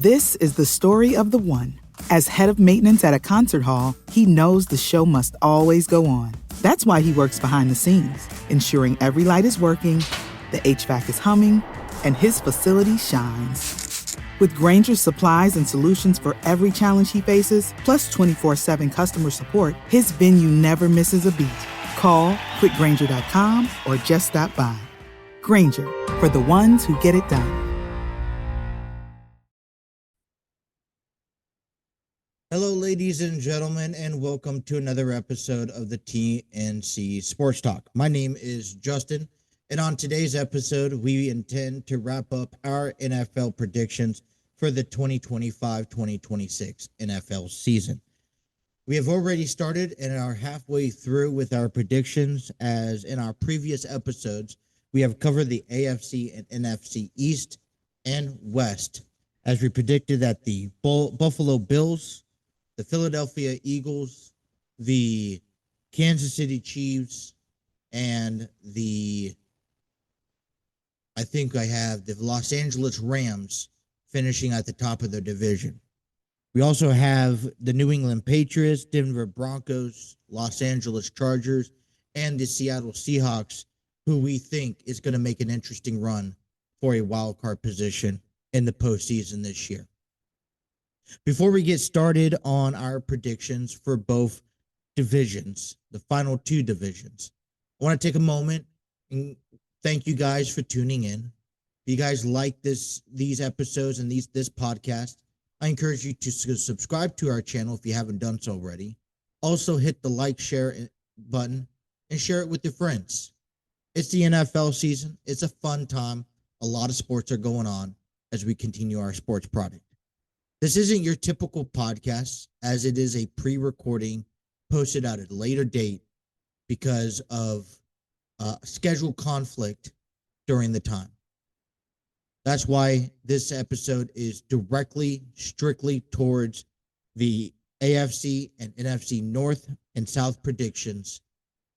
This is the story of the one. As head of maintenance at a concert hall, he knows the show must always go on. That's why he works behind the scenes, ensuring every light is working, the HVAC is humming, and his facility shines. With Grainger's supplies and solutions for every challenge he faces, plus 24/7 customer support, his venue never misses a beat. Call quickgrainger.com or just stop by. Grainger, for the ones who get it done. Hello, ladies and gentlemen, and welcome to another episode of the TNC Sports Talk. My name is Justin, and on today's episode, we intend to wrap up our NFL predictions for the 2025-2026 NFL season. We have already started and are halfway through with our predictions, as in our previous episodes, we have covered the AFC and NFC East and West, as we predicted that the Buffalo Bills, the Philadelphia Eagles, the Kansas City Chiefs, and the Los Angeles Rams finishing at the top of their division. We also have the New England Patriots, Denver Broncos, Los Angeles Chargers, and the Seattle Seahawks, who we think is going to make an interesting run for a wild card position in the postseason this year. Before we get started on our predictions for both divisions, the final two divisions, I want to take a moment and thank you guys for tuning in. If you guys like these episodes and this podcast, I encourage you to subscribe to our channel if you haven't done so already. Also, hit the like, share button and share it with your friends. It's the NFL season. It's a fun time. A lot of sports are going on as we continue our sports product. This isn't your typical podcast, as it is a pre-recording posted at a later date because of schedule conflict during the time. That's why this episode is strictly towards the AFC and NFC North and South predictions,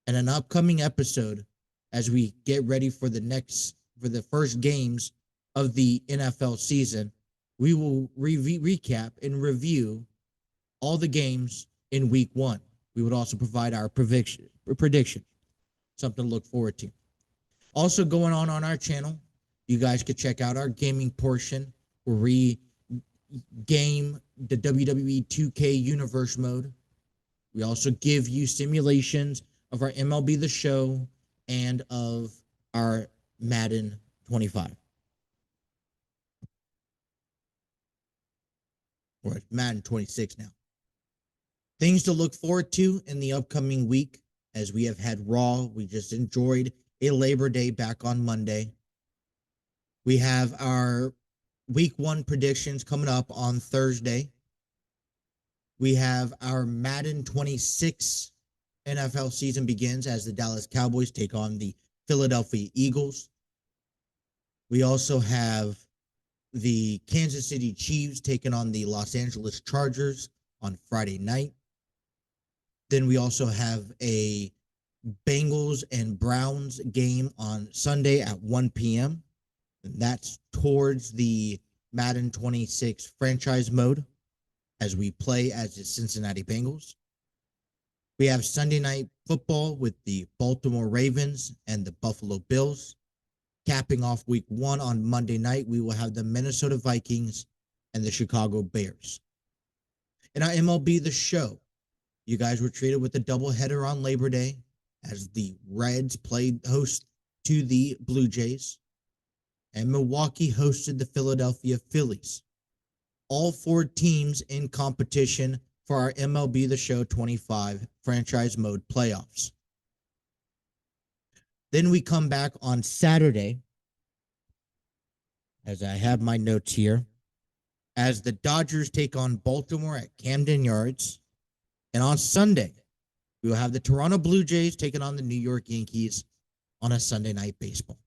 and an upcoming episode as we get ready for the first games of the NFL season. We will recap and review all the games in week one. We would also provide our prediction, something to look forward to. Also going on our channel, you guys could check out our gaming portion where we game the WWE 2K Universe mode. We also give you simulations of our MLB The Show and of our Madden 25. Or Madden 26 now. Things to look forward to in the upcoming week, as we have had Raw. We just enjoyed a Labor Day back on Monday. We have our week one predictions coming up on Thursday. We have our Madden 26 NFL season begins as the Dallas Cowboys take on the Philadelphia Eagles. We also have the Kansas City Chiefs taking on the Los Angeles Chargers on Friday night. Then we also have a Bengals and Browns game on Sunday at 1 p.m. And that's towards the Madden 26 franchise mode as we play as the Cincinnati Bengals. We have Sunday night football with the Baltimore Ravens and the Buffalo Bills. Capping off week one on Monday night, we will have the Minnesota Vikings and the Chicago Bears. In our MLB The Show, you guys were treated with a doubleheader on Labor Day as the Reds played host to the Blue Jays, and Milwaukee hosted the Philadelphia Phillies. All four teams in competition for our MLB The Show 25 franchise mode playoffs. Then we come back on Saturday, as I have my notes here, as the Dodgers take on Baltimore at Camden Yards. And on Sunday, we will have the Toronto Blue Jays taking on the New York Yankees on a Sunday night baseball.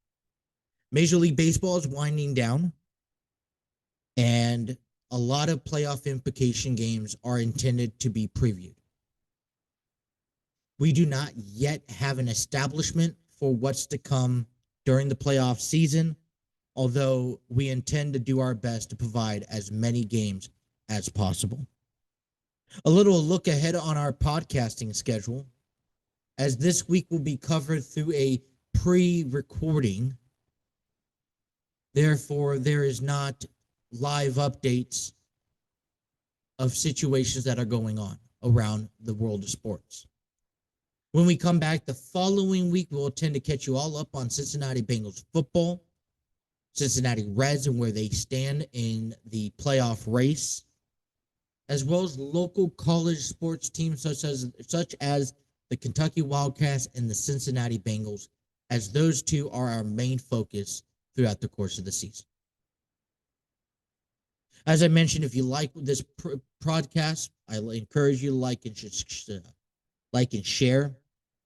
Major League Baseball is winding down, and a lot of playoff implication games are intended to be previewed. We do not yet have an establishment for what's to come during the playoff season. although we intend to do our best to provide as many games as possible. A little look ahead on our podcasting schedule, as this week will be covered through a pre-recording. Therefore, there is not live updates of situations that are going on around the world of sports. When we come back the following week, we'll tend to catch you all up on Cincinnati Bengals football, Cincinnati Reds and where they stand in the playoff race, as well as local college sports teams such as the Kentucky Wildcats and the Cincinnati Bengals, as those two are our main focus throughout the course of the season. As I mentioned, if you like this podcast, I encourage you to like and share.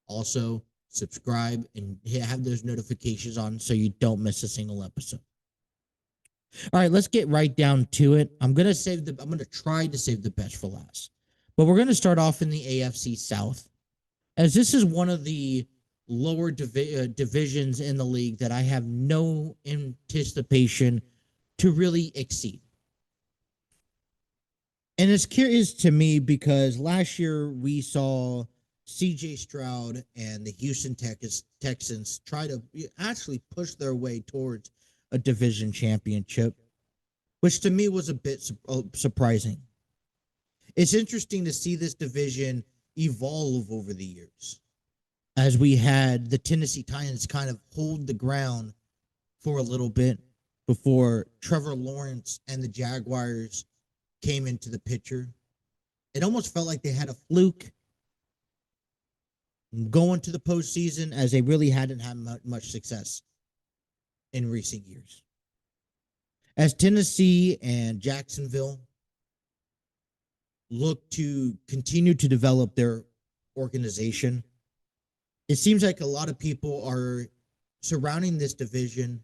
Also, subscribe and have those notifications on so you don't miss a single episode. All right, let's get right down to it. I'm going to try to save the best for last. But we're going to start off in the AFC South, as this is one of the lower divisions in the league that I have no anticipation to really exceed. And it's curious to me because last year we saw CJ Stroud and the Houston Texans try to actually push their way towards a division championship, which to me was a bit surprising. It's interesting to see this division evolve over the years, as we had the Tennessee Titans kind of hold the ground for a little bit before Trevor Lawrence and the Jaguars came into the picture. It almost felt like they had a fluke going to the postseason, as they really hadn't had much success in recent years. As Tennessee and Jacksonville look to continue to develop their organization, it seems like a lot of people are surrounding this division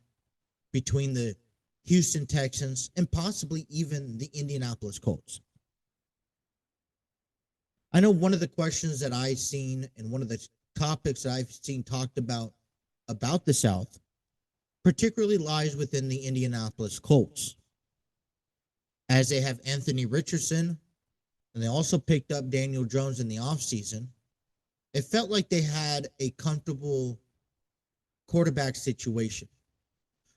between the Houston Texans and possibly even the Indianapolis Colts. I know one of the questions that I've seen and one of the topics that I've seen talked about the South particularly lies within the Indianapolis Colts, as they have Anthony Richardson and they also picked up Daniel Jones in the offseason. It felt like they had a comfortable quarterback situation.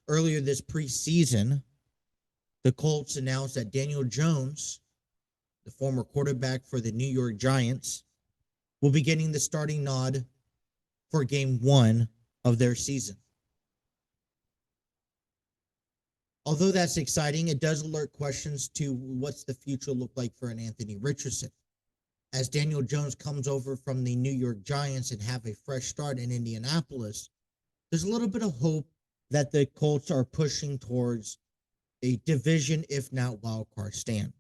Earlier this preseason, the Colts announced that Daniel Jones, the former quarterback for the New York Giants, will be getting the starting nod for game 1 of their season. Although that's exciting, it does alert questions to what's the future look like for an Anthony Richardson, as Daniel Jones comes over from the New York Giants and have a fresh start in Indianapolis. There's a little bit of hope that the Colts are pushing towards a division, if not wild card stand.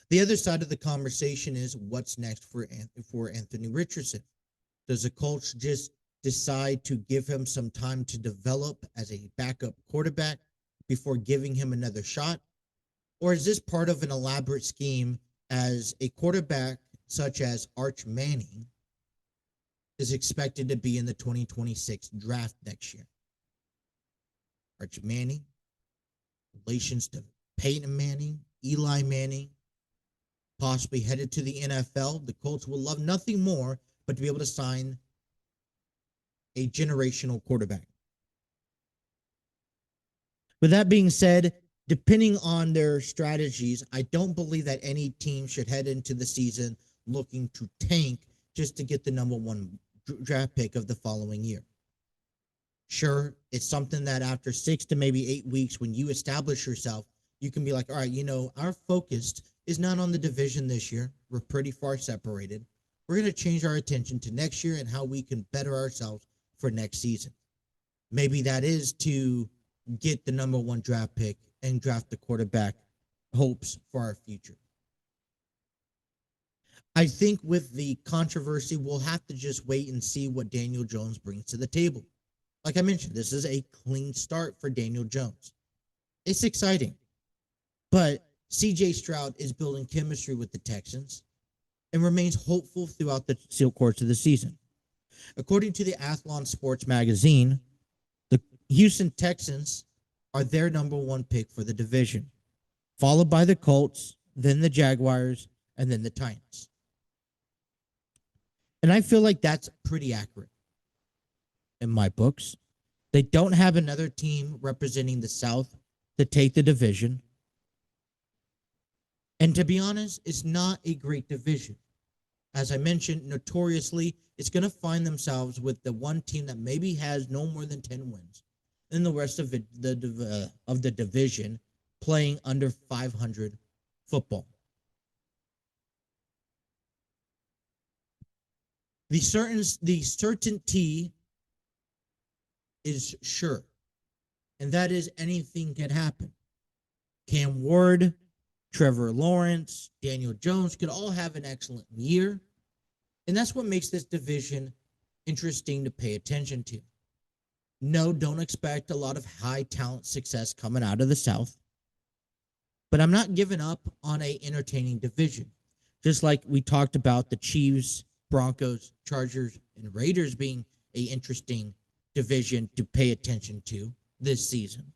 The other side of the conversation is what's next for Anthony Richardson. Does the Colts just decide to give him some time to develop as a backup quarterback before giving him another shot? Or is this part of an elaborate scheme, as a quarterback such as Arch Manning is expected to be in the 2026 draft next year? Arch Manning, relations to Peyton Manning, Eli Manning, possibly headed to the NFL. The Colts will love nothing more but to be able to sign a generational quarterback. With that being said, depending on their strategies, I don't believe that any team should head into the season looking to tank just to get the number 1 draft pick of the following year. Sure, it's something that after 6 to maybe 8 weeks, when you establish yourself, you can be like, all right, our focus is not on the division this year. We're pretty far separated. We're going to change our attention to next year and how we can better ourselves for next season. Maybe that is to get the number 1 draft pick and draft the quarterback hopes for our future. I think with the controversy, we'll have to just wait and see what Daniel Jones brings to the table. Like I mentioned, this is a clean start for Daniel Jones. It's exciting. But CJ Stroud is building chemistry with the Texans and remains hopeful throughout the course of the season. According to the Athlon Sports magazine, the Houston Texans are their number one pick for the division, followed by the Colts, then the Jaguars, and then the Titans. And I feel like that's pretty accurate in my books. They don't have another team representing the South to take the division. And to be honest, it's not a great division. As I mentioned, notoriously, it's going to find themselves with the one team that maybe has no more than 10 wins. And the rest of the division playing under 500 football. The certainty is sure, and that is anything can happen. Cam Ward, Trevor Lawrence, Daniel Jones could all have an excellent year, and that's what makes this division interesting to pay attention to. No, don't expect a lot of high talent success coming out of the South, but I'm not giving up on an entertaining division. Just like we talked about the Chiefs, Broncos, Chargers, and Raiders being an interesting division to pay attention to this season,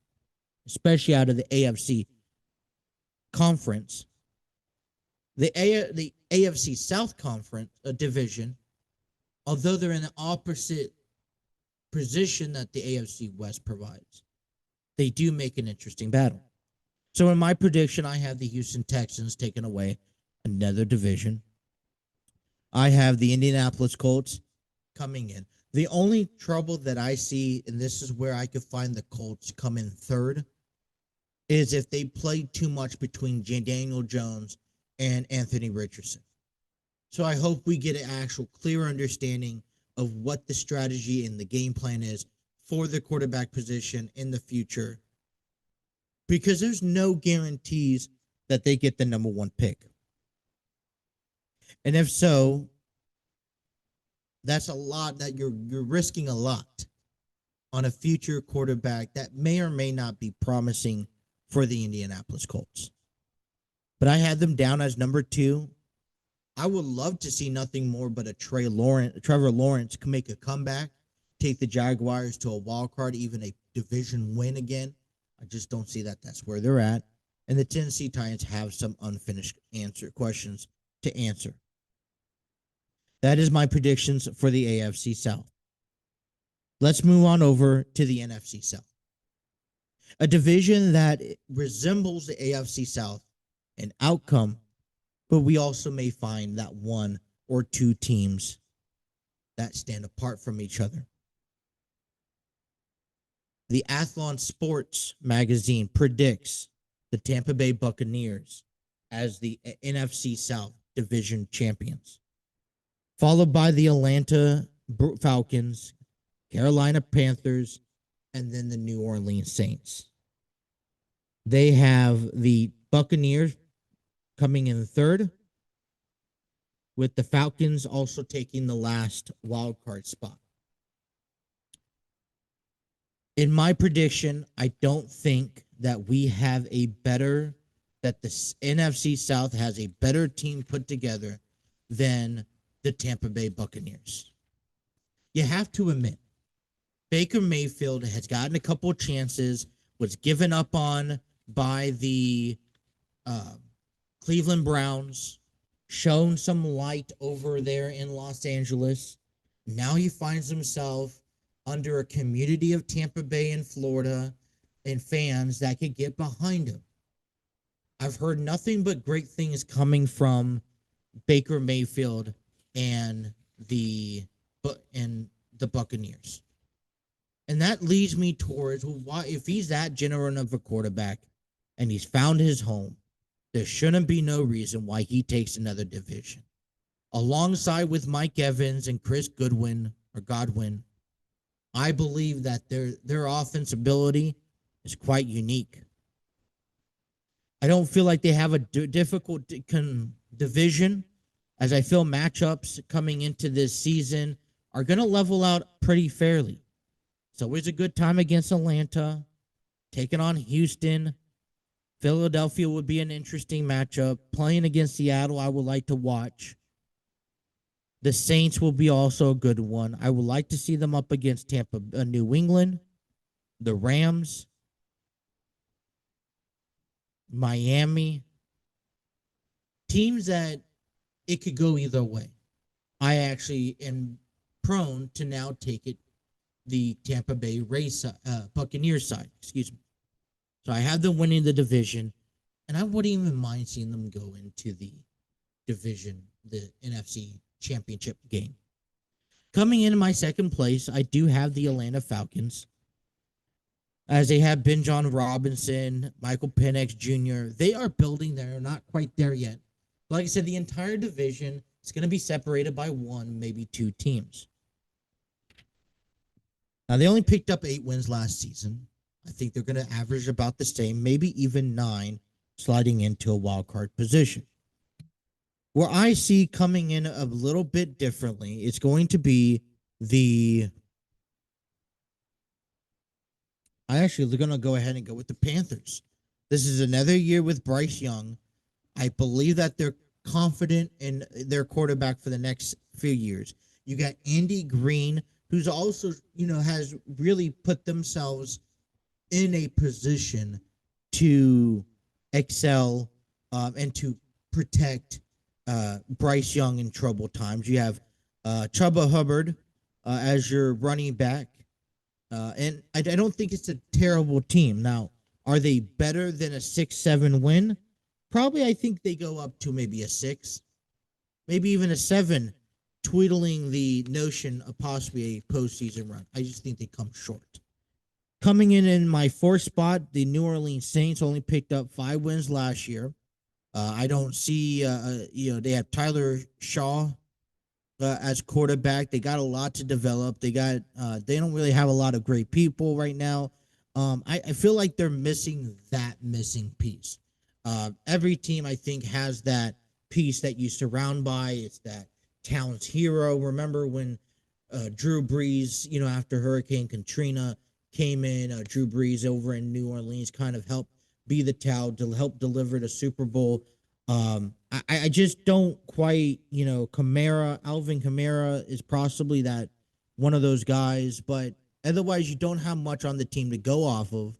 especially out of the AFC conference. The AFC South conference division, although they're in the opposite position that the AFC West provides, they do make an interesting battle. So in my prediction, I have the Houston Texans taking away another division. I have the Indianapolis Colts coming in. The only trouble that I see, and this is where I could find the Colts come in third, is if they play too much between Daniel Jones and Anthony Richardson. So I hope we get an actual clear understanding of what the strategy and the game plan is for the quarterback position in the future, because there's no guarantees that they get the number one pick. And if so, that's a lot that you're risking a lot on a future quarterback that may or may not be promising for the Indianapolis Colts. But I had them down as number 2. I would love to see nothing more but a Trevor Lawrence can make a comeback, take the Jaguars to a wild card, even a division win again. I just don't see that that's where they're at. And the Tennessee Titans have some unfinished questions to answer. That is my predictions for the AFC South. Let's move on over to the NFC South. A division that resembles the AFC South in outcome, but we also may find that one or two teams that stand apart from each other. The Athlon Sports magazine predicts the Tampa Bay Buccaneers as the NFC South division champions, followed by the Atlanta Falcons, Carolina Panthers, and then the New Orleans Saints. They have the Buccaneers coming in third, with the Falcons also taking the last wild card spot. In my prediction, I don't think that we have that the NFC South has a better team put together than the Tampa Bay Buccaneers. You have to admit, Baker Mayfield has gotten a couple of chances, was given up on by the Cleveland Browns, shown some light over there in Los Angeles. Now he finds himself under a community of Tampa Bay and Florida and fans that could get behind him. I've heard nothing but great things coming from Baker Mayfield and the Buccaneers. And that leads me towards, well, why, if he's that genuine of a quarterback and he's found his home, there shouldn't be no reason why he takes another division. Alongside with Mike Evans and Chris Godwin, I believe that their offense ability is quite unique. I don't feel like they have a difficult division, as I feel matchups coming into this season are going to level out pretty fairly. It's always a good time against Atlanta, taking on Houston. Philadelphia would be an interesting matchup. Playing against Seattle, I would like to watch. The Saints will be also a good one. I would like to see them up against New England. the Rams, Miami, teams that it could go either way. I actually am prone to now take it the Tampa Bay Buccaneers side. Excuse me. So I have them winning the division, and I wouldn't even mind seeing them go into the division, the NFC Championship game. Coming in my second place, I do have the Atlanta Falcons, as they have Bijan Robinson, Michael Penix Jr. They are building. They're not quite there yet. Like I said, the entire division is going to be separated by one, maybe two teams. Now, they only picked up 8 wins last season. I think they're going to average about the same, maybe even 9, sliding into a wild card position. Where I see coming in a little bit differently, it's going to be I actually going to go ahead and go with the Panthers. This is another year with Bryce Young. I believe that they're confident in their quarterback for the next few years. You got Andy Green, who's also, has really put themselves in a position to excel and to protect Bryce Young in troubled times. You have Chuba Hubbard as your running back. And I don't think it's a terrible team. Now, are they better than a 6-7 win? Probably. I think they go up to maybe a 6, maybe even a 7, tweedling the notion of possibly a postseason run. I just think they come short. Coming in my 4th spot, the New Orleans Saints only picked up 5 wins last year. I don't see, they have Tyler Shaw as quarterback. They got a lot to develop. They don't really have a lot of great people right now. I feel like they're missing that missing piece. Every team, I think, has that piece that you surround by. It's that town's hero. Remember when Drew Brees, after Hurricane Katrina came in, Drew Brees over in New Orleans kind of helped be the tout to help deliver the Super Bowl. I just don't quite, Alvin Kamara is possibly that one of those guys, but otherwise you don't have much on the team to go off of.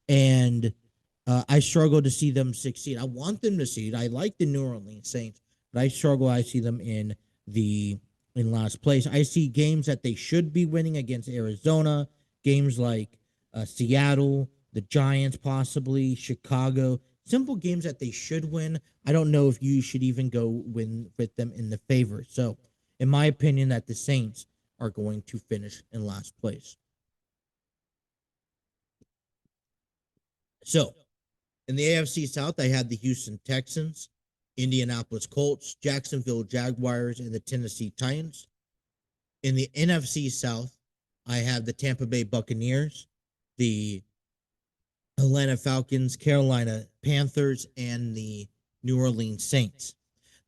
And I struggle to see them succeed. I want them to succeed. I like the New Orleans Saints, but I struggle. I see them in last place. I see games that they should be winning against Arizona, games like Seattle, the Giants, possibly Chicago. Simple games that they should win. I don't know if you should even go win with them in the favor. So, in my opinion, that the Saints are going to finish in last place. So, in the AFC South, I had the Houston Texans, Indianapolis Colts, Jacksonville Jaguars, and the Tennessee Titans. In the NFC South, I have the Tampa Bay Buccaneers, the Atlanta Falcons, Carolina Panthers, and the New Orleans Saints.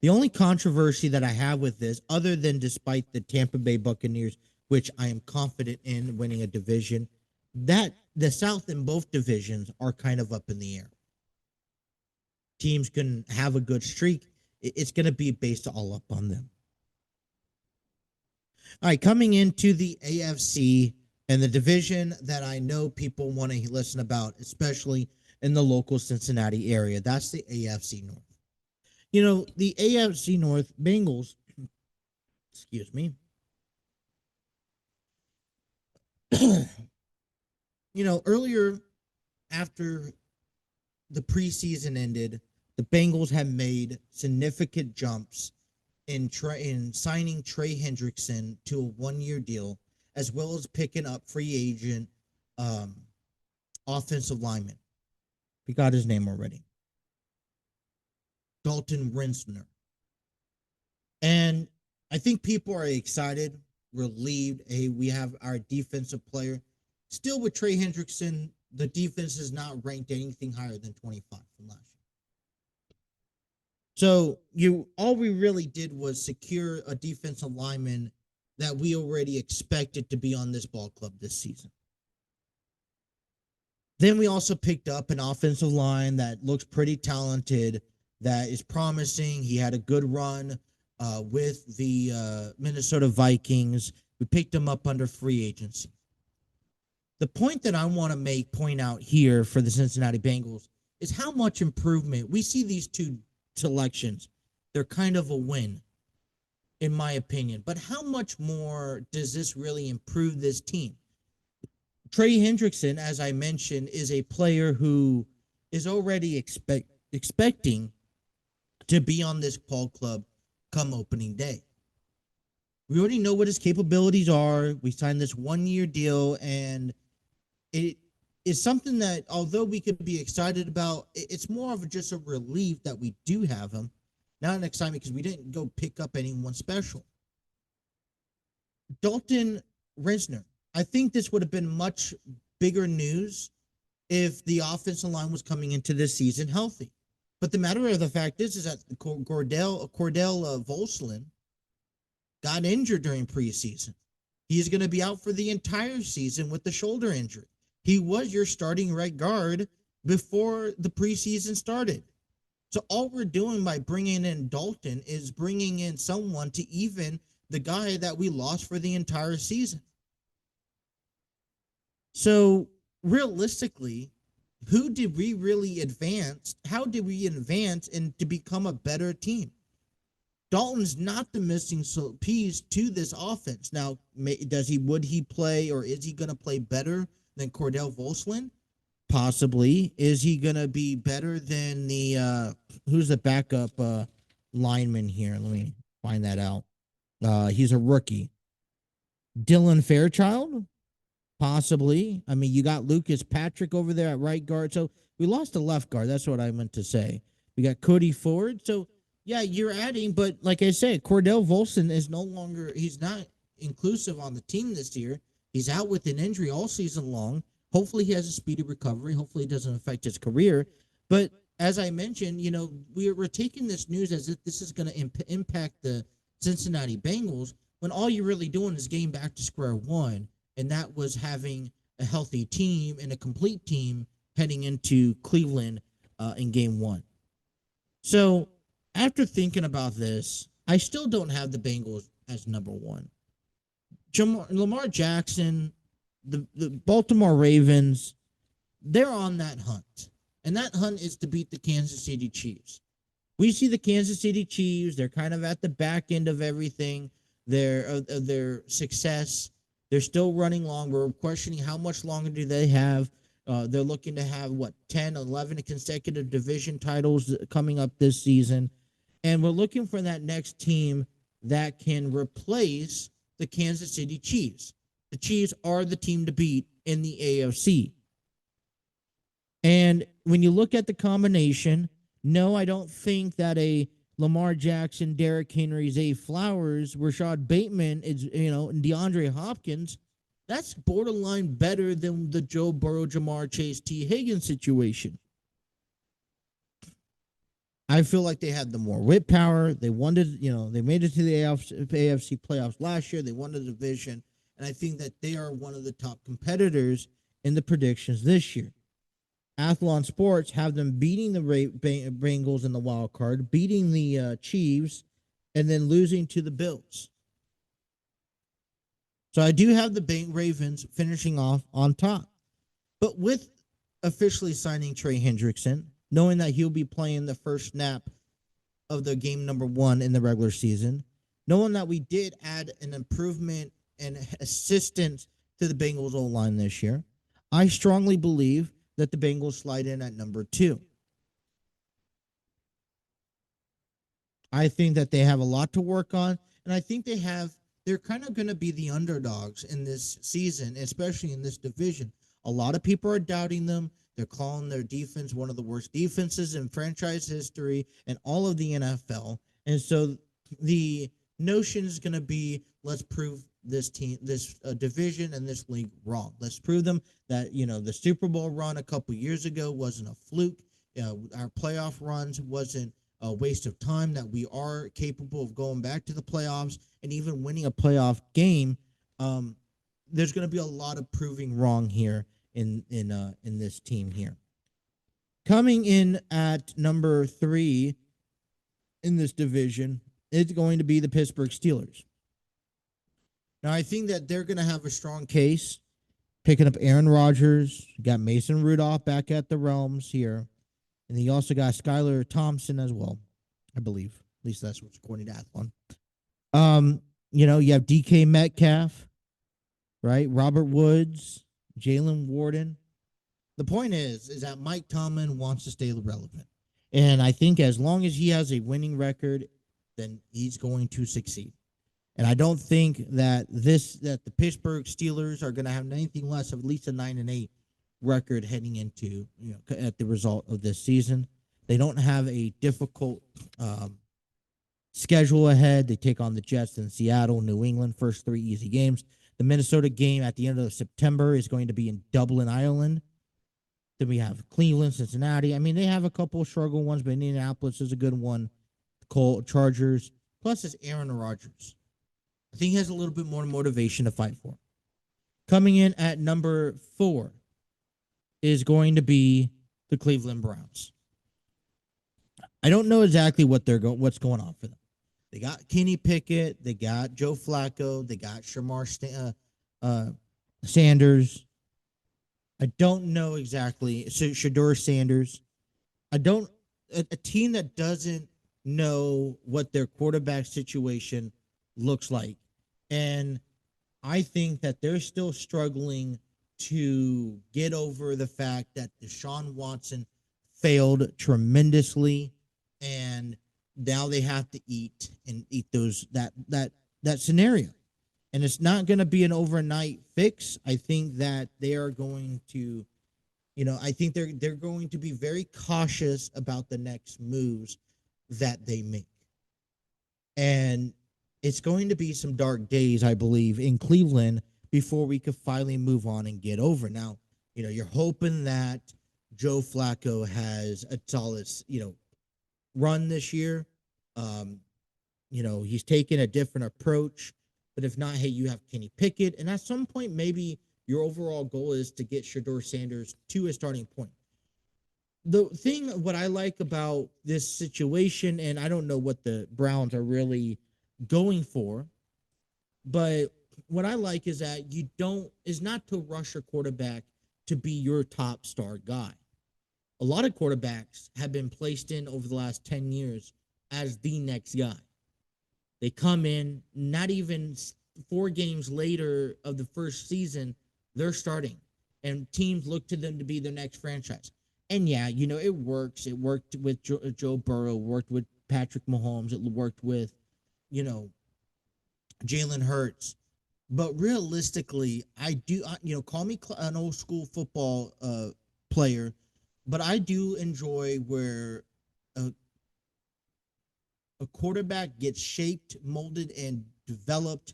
The only controversy that I have with this, other than despite the Tampa Bay Buccaneers, which I am confident in winning a division, that the South in both divisions are kind of up in the air. Teams can have a good streak. It's going to be based all up on them. All right, coming into the AFC and the division that I know people want to listen about, especially in the local Cincinnati area, that's the AFC North. The AFC North Bengals, excuse me, earlier after the preseason ended, the Bengals had made significant jumps in signing Trey Hendrickson to a 1-year deal, as well as picking up free agent offensive lineman. We got his name already. Dalton Rinsner. And I think people are excited, relieved. Hey, we have our defensive player. Still with Trey Hendrickson, the defense is not ranked anything higher than 25 from last year. So all we really did was secure a defensive lineman that we already expected to be on this ball club this season. Then we also picked up an offensive line that looks pretty talented, that is promising. He had a good run with the Minnesota Vikings. We picked him up under free agency. The point that I want to point out here for the Cincinnati Bengals is how much improvement we see these two selections. They're kind of a win, in my opinion. But how much more does this really improve this team? Trey Hendrickson, as I mentioned, is a player who is already expecting to be on this ball club come opening day. We already know what his capabilities are. We signed this 1-year deal, and it is something that, although we could be excited about, it's more of just a relief that we do have him. Not an excitement because we didn't go pick up anyone special. Dalton Risner. I think this would have been much bigger news if the offensive line was coming into this season healthy. But the matter of the fact is that Cordell Volslin got injured during preseason. He's going to be out for the entire season with the shoulder injury. He was your starting right guard before the preseason started. So all we're doing by bringing in Dalton is bringing in someone to even the guy that we lost for the entire season. So realistically, who did we really advance? How did we advance and to become a better team? Dalton's not the missing piece to this offense. Now, would he play, or is he going to play better than Cordell Volslin? Possibly. Is he going to be better than who's the backup lineman here? Let me find that out. He's a rookie. Dylan Fairchild? Possibly. I mean, you got Lucas Patrick over there at right guard. So we lost a left guard. That's what I meant to say. We got Cody Ford. So, yeah, you're adding, but like I said, Cordell Volson is no longer, he's not inclusive on the team this year. He's out with an injury all season long. Hopefully he has a speedy recovery. Hopefully it doesn't affect his career. But as I mentioned, we're taking this news as if this is going to impact the Cincinnati Bengals, when all you're really doing is getting back to square one, and that was having a healthy team and a complete team heading into Cleveland in game one. So after thinking about this, I still don't have the Bengals as number one. Lamar Jackson, the Baltimore Ravens, they're on that hunt. And that hunt is to beat the Kansas City Chiefs. We see the Kansas City Chiefs. They're kind of at the back end of everything, their success. They're still running long. We're questioning how much longer do they have. They're looking to have, 10, 11 consecutive division titles coming up this season. And we're looking for that next team that can replace the Kansas City Chiefs. The Chiefs are the team to beat in the AFC. And when you look at the combination, no, I don't think that a Lamar Jackson, Derrick Henry, Zay Flowers, Rashad Bateman, and DeAndre Hopkins, that's borderline better than the Joe Burrow, Jamar Chase, T. Higgins situation. I feel like they had the more whip power. They wanted, they made it to the AFC playoffs last year. They won the division. And I think that they are one of the top competitors in the predictions this year. Athlon Sports have them beating the Bengals in the wild card, beating the Chiefs, and then losing to the Bills. So I do have the Ravens finishing off on top. But with officially signing Trey Hendrickson, knowing that he'll be playing the first snap of the game number 1 in the regular season, knowing that we did add an improvement and assistance to the Bengals O-line this year, I strongly believe that the Bengals slide in at number 2. I think that they have a lot to work on, and I think they're kind of going to be the underdogs in this season, especially in this division. A lot of people are doubting them. They're calling their defense one of the worst defenses in franchise history and all of the NFL. And so the notion is going to be, let's prove this team, this division and this league wrong. Let's prove them that, the Super Bowl run a couple years ago wasn't a fluke. Our playoff runs wasn't a waste of time, that we are capable of going back to the playoffs and even winning a playoff game. There's going to be a lot of proving wrong here in this team here. Coming in at number 3 in this division, it's going to be the Pittsburgh Steelers. Now, I think that they're going to have a strong case. picking up Aaron Rodgers. You got Mason Rudolph back at the realms here. And then you also got Skylar Thompson as well, I believe. At least that's what's according to Athlon. You have DK Metcalf, right? Robert Woods, Jalen Warden. The point is that Mike Tomlin wants to stay relevant. And I think as long as he has a winning record, then he's going to succeed. And I don't think that the Pittsburgh Steelers are going to have anything less of at least a 9-8 record heading into at the result of this season. They don't have a difficult schedule ahead. They take on the Jets in Seattle, New England, first 3 easy games. The Minnesota game at the end of September is going to be in Dublin, Ireland. Then we have Cleveland, Cincinnati. I mean, they have a couple of struggle ones, but Indianapolis is a good one. Colts, Chargers, plus it's Aaron Rodgers. I think he has a little bit more motivation to fight for. Coming in at number 4 is going to be the Cleveland Browns. I don't know exactly what's going on for them. They got Kenny Pickett, they got Joe Flacco, they got Shamar Sanders. I don't know exactly. Shador Sanders. A team that doesn't know what their quarterback situation looks like. And I think that they're still struggling to get over the fact that Deshaun Watson failed tremendously, and now they have to eat that scenario. And it's not going to be an overnight fix. I think that they are going to, I think they're going to be very cautious about the next moves that they make. And it's going to be some dark days, I believe, in Cleveland before we could finally move on and get over. Now, you're hoping that Joe Flacco has a solid, run this year. He's taken a different approach. But if not, hey, you have Kenny Pickett. And at some point, maybe your overall goal is to get Shador Sanders to a starting point. The thing, what I like about this situation, and I don't know what the Browns are really going for, but what I like is that is not to rush your quarterback to be your top star guy. A lot of quarterbacks have been placed in over the last 10 years as the next guy. They come in, not even 4 games later of the first season, they're starting. And teams look to them to be their next franchise. And yeah, it works. It worked with Joe Burrow, worked with Patrick Mahomes, it worked with, Jalen Hurts. But realistically, I do, call me an old school football player, but I do enjoy where a quarterback gets shaped, molded, and developed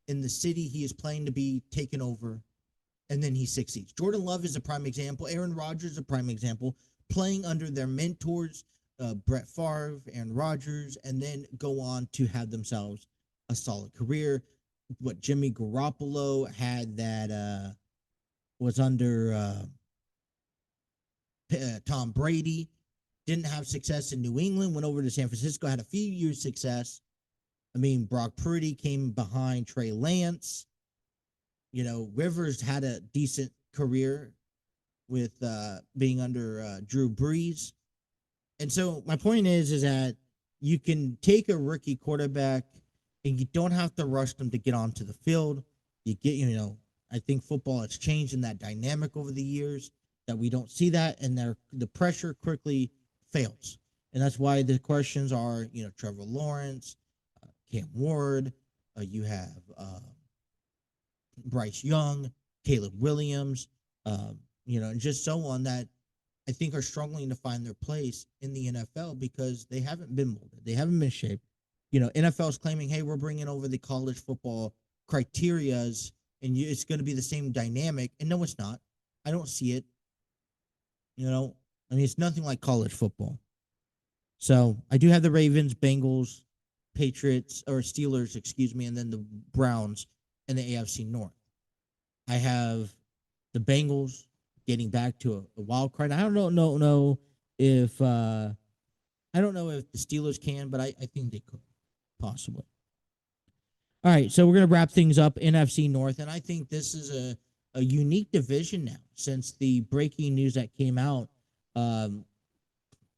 in the city he is playing to be taken over, and then he succeeds. Jordan Love is a prime example. Aaron Rodgers is a prime example, playing under their mentors, Brett Favre, Aaron Rodgers, and then go on to have themselves a solid career. What Jimmy Garoppolo had that was under Tom Brady. Didn't have success in New England, went over to San Francisco, had a few years success. I mean, Brock Purdy came behind Trey Lance. Rivers had a decent career with being under Drew Brees. And so my point is that you can take a rookie quarterback and you don't have to rush them to get onto the field. You get, I think football has changed in that dynamic over the years that we don't see that, and the pressure quickly fails. And that's why the questions are, Trevor Lawrence, Cam Ward, you have Bryce Young, Caleb Williams, and just so on that I think are struggling to find their place in the NFL because they haven't been molded. They haven't been shaped. NFL is claiming, hey, we're bringing over the college football criterias and it's going to be the same dynamic. And no, it's not. I don't see it. It's nothing like college football. So I do have the Ravens, Bengals, Patriots, or Steelers, and then the Browns and the AFC North. I have the Bengals getting back to a wild card. I don't know if the Steelers can, but I think they could possibly. All right, so we're gonna wrap things up NFC North, and I think this is a unique division now since the breaking news that came out um,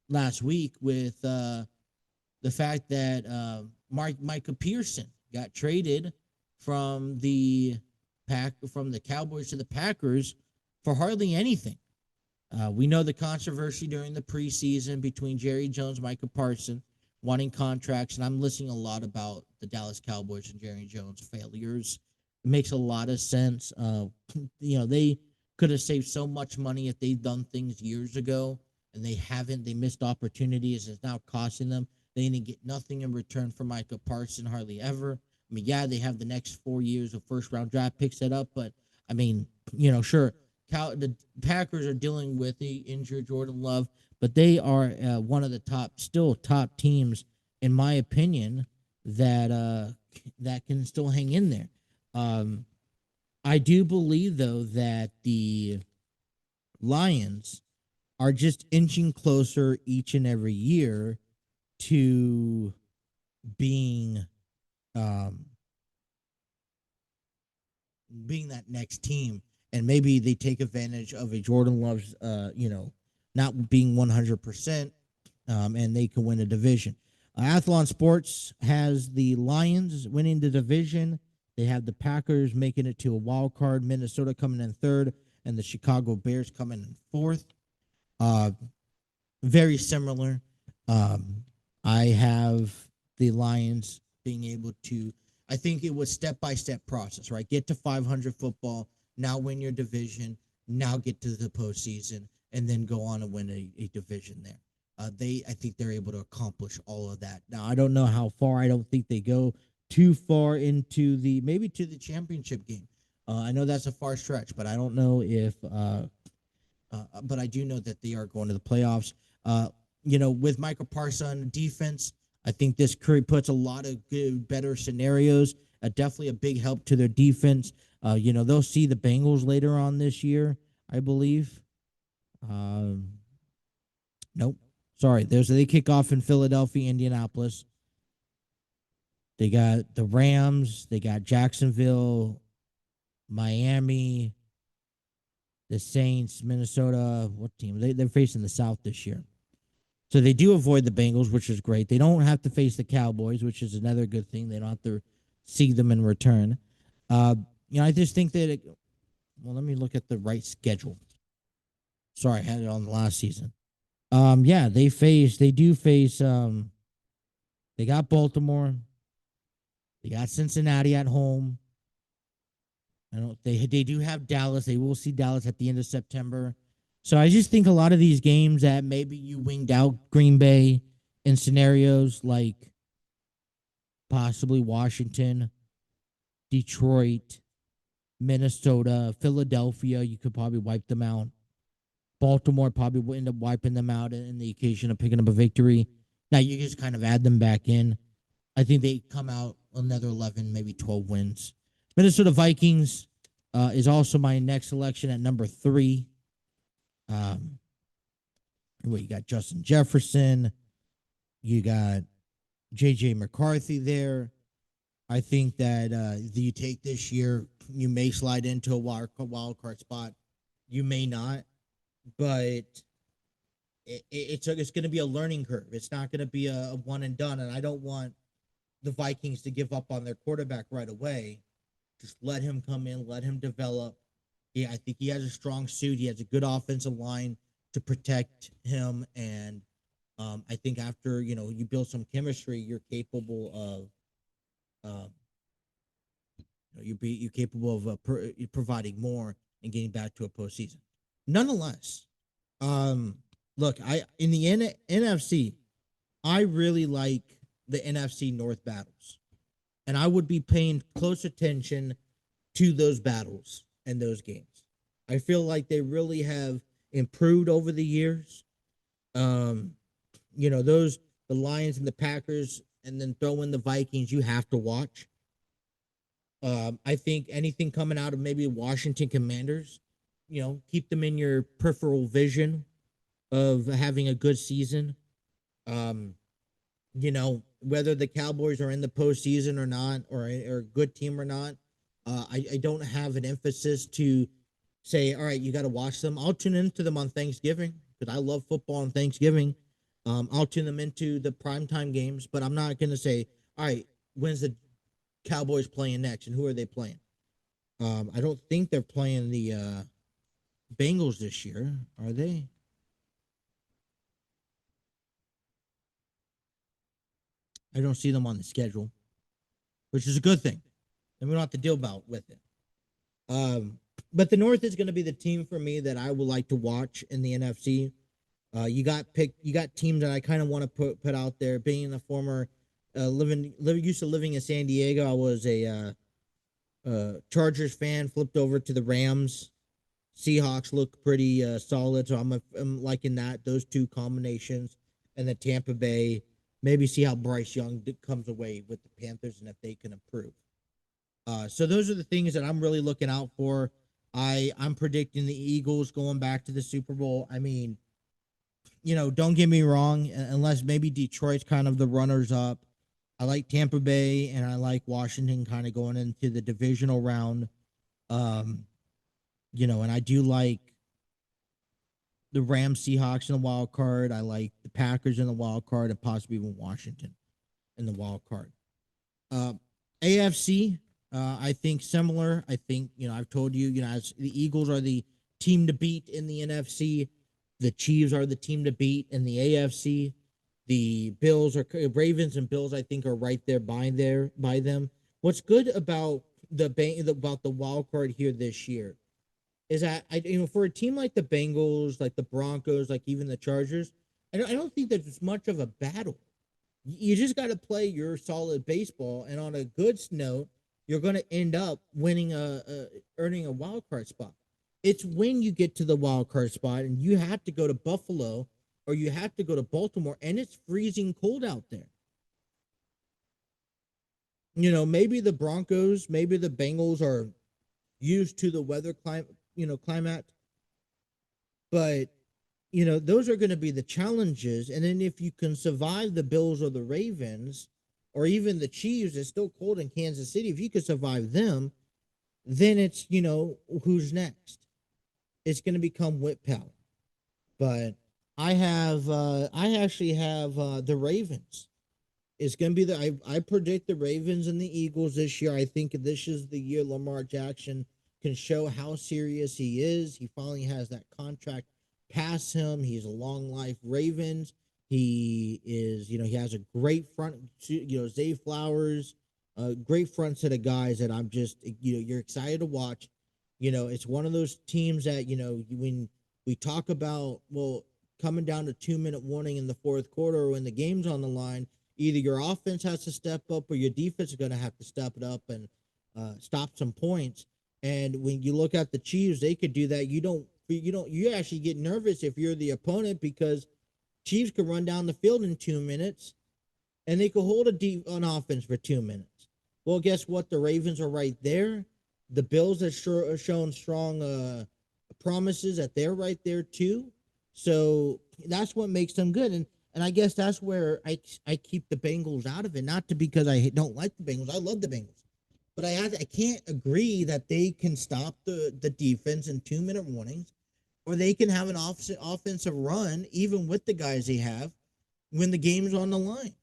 last week with the fact that Micah Pearson got traded from the from the Cowboys to the Packers for hardly anything. We know the controversy during the preseason between Jerry Jones, Micah Parsons wanting contracts, and I'm listening a lot about the Dallas Cowboys and Jerry Jones failures. It makes a lot of sense. They could have saved so much money if they'd done things years ago, and they haven't. They missed opportunities. It's now costing them. They didn't get nothing in return for Micah Parsons, hardly ever. I mean, yeah, they have the next 4 years of first-round draft picks set up, but, I mean, sure, the Packers are dealing with the injured Jordan Love, but they are one of the top teams, in my opinion, that can still hang in there. I do believe, though, that the Lions are just inching closer each and every year to being that next team, and maybe they take advantage of a Jordan Love's not being 100%, and they can win a division. Athlon Sports has the Lions winning the division. They have the Packers making it to a wild card, Minnesota coming in third, and the Chicago Bears coming in fourth. Very similar. I have the Lions being able to, I think it was step-by-step process, right? Get to 500 football, now win your division, now get to the postseason, and then go on and win a division there. I think they're able to accomplish all of that. Now, I don't know how far. I don't think they go too far into maybe to the championship game. I know that's a far stretch, but I don't know if, but I do know that they are going to the playoffs. With Michael Parsons defense, I think this Curry puts a lot of good, better scenarios. Definitely a big help to their defense. They'll see the Bengals later on this year, I believe. Nope. Sorry. They kick off in Philadelphia, Indianapolis. They got the Rams. They got Jacksonville, Miami, the Saints, Minnesota. What team? They're facing the South this year. So they do avoid the Bengals, which is great. They don't have to face the Cowboys, which is another good thing. They don't have to see them in return. I just think that let me look at the right schedule. Sorry, I had it on the last season. They do face they got Baltimore. They got Cincinnati at home. They do have Dallas. They will see Dallas at the end of September. So I just think a lot of these games that maybe you winged out Green Bay in scenarios like possibly Washington, Detroit, Minnesota, Philadelphia, you could probably wipe them out. Baltimore probably will end up wiping them out in the occasion of picking up a victory. Now you just kind of add them back in. I think they come out another 11, maybe 12 wins. Minnesota Vikings is also my next selection at number 3. You got Justin Jefferson. You got J.J. McCarthy there. I think that you take this year, you may slide into a wild card spot. You may not, but it's going to be a learning curve. It's not going to be a one and done, and I don't want the Vikings to give up on their quarterback right away. Just let him come in, let him develop. Yeah, I think he has a strong suit. He has a good offensive line to protect him, and I think after you build some chemistry, you're capable of you're capable of providing more and getting back to a postseason. Nonetheless, look, in the NFC, I really like the NFC North battles, and I would be paying close attention to those battles and those games. I feel like they really have improved over the years. The Lions and the Packers, and then throw in the Vikings, you have to watch. I think anything coming out of maybe Washington Commanders, keep them in your peripheral vision of having a good season. Whether the Cowboys are in the postseason or not, or a good team or not, I don't have an emphasis to say, all right, you got to watch them. I'll tune into them on Thanksgiving because I love football on Thanksgiving. I'll tune them into the primetime games, but I'm not going to say, all right, when's the Cowboys playing next and who are they playing? I don't think they're playing the Bengals this year, are they? I don't see them on the schedule, which is a good thing. And we don't have to deal about with it. But the North is going to be the team for me that I would like to watch in the NFC. You got teams that I kind of want to put out there. Being a former used to living in San Diego, I was a Chargers fan. Flipped over to the Rams. Seahawks look pretty solid, so I'm liking those two combinations, and the Tampa Bay. Maybe see how Bryce Young comes away with the Panthers and if they can improve. So those are the things that I'm really looking out for. I'm predicting the Eagles going back to the Super Bowl. I mean, don't get me wrong, unless maybe Detroit's kind of the runners up. I like Tampa Bay and I like Washington kind of going into the divisional round. And I do like the Rams, Seahawks in the wild card. I like the Packers in the wild card and possibly even Washington in the wild card. AFC, I think similar. I think, I've told you, the Eagles are the team to beat in the NFC. The Chiefs are the team to beat in the AFC. The Ravens and Bills, I think, are right there by them. What's good about the wild card here this year is that for a team like the Bengals, like the Broncos, like even the Chargers, I don't think there's much of a battle. You just got to play your solid baseball, and on a good note, you're going to end up winning earning a wild card spot. It's when you get to the wild card spot and you have to go to Buffalo or you have to go to Baltimore, and it's freezing cold out there. Maybe the Broncos, maybe the Bengals are used to the weather climate, but those are going to be the challenges. And then if you can survive the Bills or the Ravens or even the Chiefs, it's still cold in Kansas City. If you could survive them, then it's who's next. It's going to become whip power. But I actually have the Ravens. It's going to be I predict the Ravens and the Eagles this year. I think this is the year Lamar Jackson can show how serious he is. He finally has that contract past him. He's a long life Ravens. He is, he has a great front, Zay Flowers, a great front set of guys that I'm just, you're excited to watch. It's one of those teams that, when we talk about, coming down to 2-minute warning in the fourth quarter or when the game's on the line, either your offense has to step up or your defense is going to have to step it up and stop some points. And when you look at the Chiefs, they could do that. You actually get nervous if you're the opponent because Chiefs could run down the field in 2 minutes and they could hold on offense for 2 minutes. Well, guess what? The Ravens are right there. The Bills have shown strong promises that they're right there too. So that's what makes them good. And I guess that's where I keep the Bengals out of it. Not because I don't like the Bengals. I love the Bengals. But I can't agree that they can stop the defense in 2-minute warnings, or they can have an offensive run even with the guys they have when the game's on the line.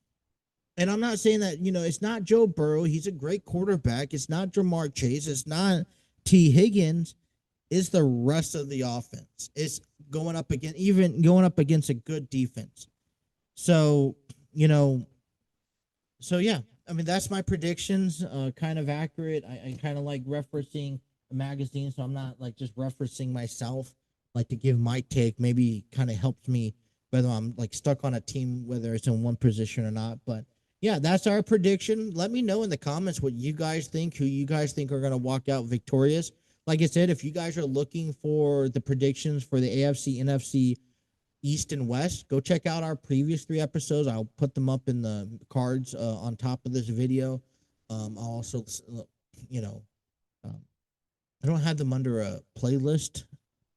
And I'm not saying that, it's not Joe Burrow. He's a great quarterback. It's not Jamar Chase. It's not T. Higgins. It's the rest of the offense. It's going up against a good defense. So, yeah. I mean, that's my predictions, kind of accurate. I kind of like referencing a magazine, so I'm not like just referencing myself, like to give my take. Maybe kind of helps me whether I'm like stuck on a team, whether it's in one position or not. But yeah, that's our prediction. Let me know in the comments what you guys think, who you guys think are going to walk out victorious. Like I said, if you guys are looking for the predictions for the AFC, NFC, East and West, go check out our previous 3 episodes. I'll put them up in the cards on top of this video. I'll also, I don't have them under a playlist,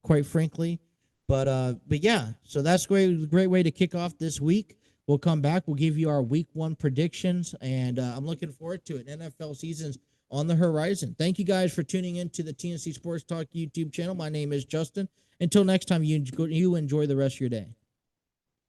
quite frankly, but yeah. So that's great way to kick off this week. We'll come back. We'll give you our week 1 predictions, and I'm looking forward to it. NFL season's on the horizon. Thank you guys for tuning in to the TNC Sports Talk YouTube channel. My name is Justin. Until next time, you enjoy the rest of your day.